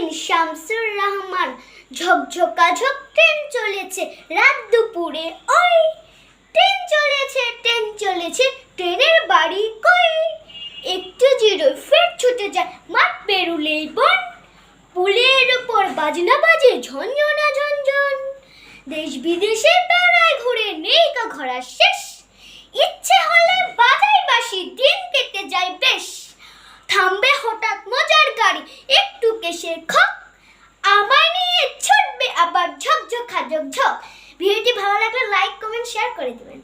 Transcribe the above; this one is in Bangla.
ট্রেন শামসুর রহমান, ঝকঝকা ঝক ট্রেন চলেছে রাত দুপুরে ওই। ট্রেন চলেছে ট্রেনের বাড়ি কই। একটু জিরোয় ফের ছুটে যায় মাঠ পেরুলেই বন। পুলের উপর বাজনা বাজে ঝনঝনা ঝনঝন। দেশ বিদেশে বেড়ায় ঘুরে নেই কা ঘোরার শেষ। ইচ্ছে হলে বাজাই বাঁশি দিন কেটে যায় বেশ। থামবে হঠাৎ মজার গাড়ি একটু কেশে খক। আমায় নিয়ে ছুটবে আবার ঝকঝকা ঝকঝক। ভিডিওটি ভালো লাগলে লাইক কমেন্ট শেয়ার করে দেবেন।